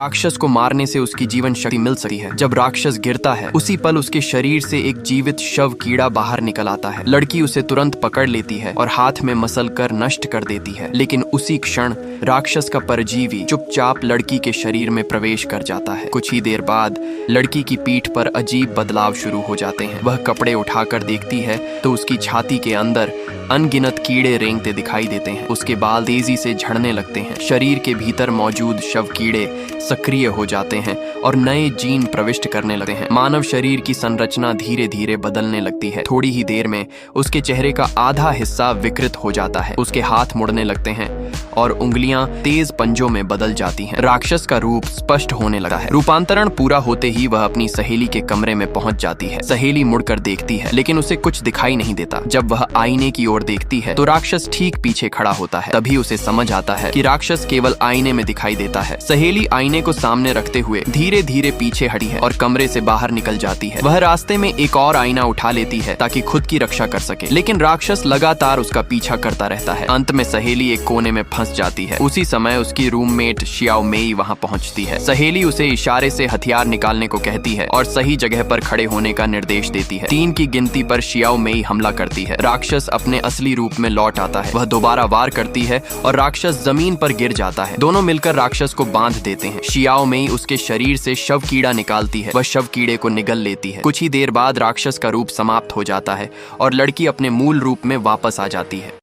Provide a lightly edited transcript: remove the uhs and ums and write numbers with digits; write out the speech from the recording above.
राक्षस को मारने से उसकी जीवन शक्ति मिल सकती है। जब राक्षस गिरता है उसी पल उसके शरीर से एक जीवित शव कीड़ा बाहर निकल आता है। लड़की उसे तुरंत पकड़ लेती है और हाथ में मसल कर नष्ट कर देती है, लेकिन उसी क्षण राक्षस का परजीवी चुपचाप लड़की के शरीर में प्रवेश कर जाता है। कुछ ही देर बाद लड़की की पीठ पर अजीब बदलाव शुरू हो जाते हैं। वह कपड़े उठाकर देखती है तो उसकी छाती के अंदर अनगिनत कीड़े रेंगते दिखाई देते हैं। उसके बाल तेजी से झड़ने लगते हैं। शरीर के भीतर मौजूद शव कीड़े सक्रिय हो जाते हैं और नए जीन प्रविष्ट करने लगते हैं। मानव शरीर की संरचना धीरे धीरे बदलने लगती है। थोड़ी ही देर में उसके चेहरे का आधा हिस्सा विकृत हो जाता है। उसके हाथ मुड़ने लगते हैं और उंगलियां तेज पंजों में बदल जाती हैं। राक्षस का रूप स्पष्ट होने लगा है। रूपांतरण पूरा होते ही वह अपनी सहेली के कमरे में पहुंच जाती है। सहेली मुड़कर देखती है लेकिन उसे कुछ दिखाई नहीं देता। जब वह आईने की ओर देखती है तो राक्षस ठीक पीछे खड़ा होता है। तभी उसे समझ आता है कि राक्षस केवल आईने में दिखाई देता है। सहेली आईने को सामने रखते हुए धीरे धीरे पीछे हटी है और कमरे से बाहर निकल जाती है। वह रास्ते में एक और आईना उठा लेती है ताकि खुद की रक्षा कर सके, लेकिन राक्षस लगातार उसका पीछा करता रहता है। अंत में सहेली एक कोने में फंस जाती है। उसी समय उसकी रूममेट शियाओ मेई वहां पहुंचती है। सहेली उसे इशारे से हथियार निकालने को कहती है और सही जगह पर खड़े होने का निर्देश देती है। 3 की गिनती पर शियाओ मेई हमला करती है। राक्षस अपने असली रूप में लौट आता है। वह दोबारा वार करती है और राक्षस जमीन पर गिर जाता है। दोनों मिलकर राक्षस को बांध देते हैं। शियाओ मेई उसके शरीर से शव कीड़ा निकालती है। वह शव कीड़े को निगल लेती है। कुछ ही देर बाद राक्षस का रूप समाप्त हो जाता है और लड़की अपने मूल रूप में वापस आ जाती है।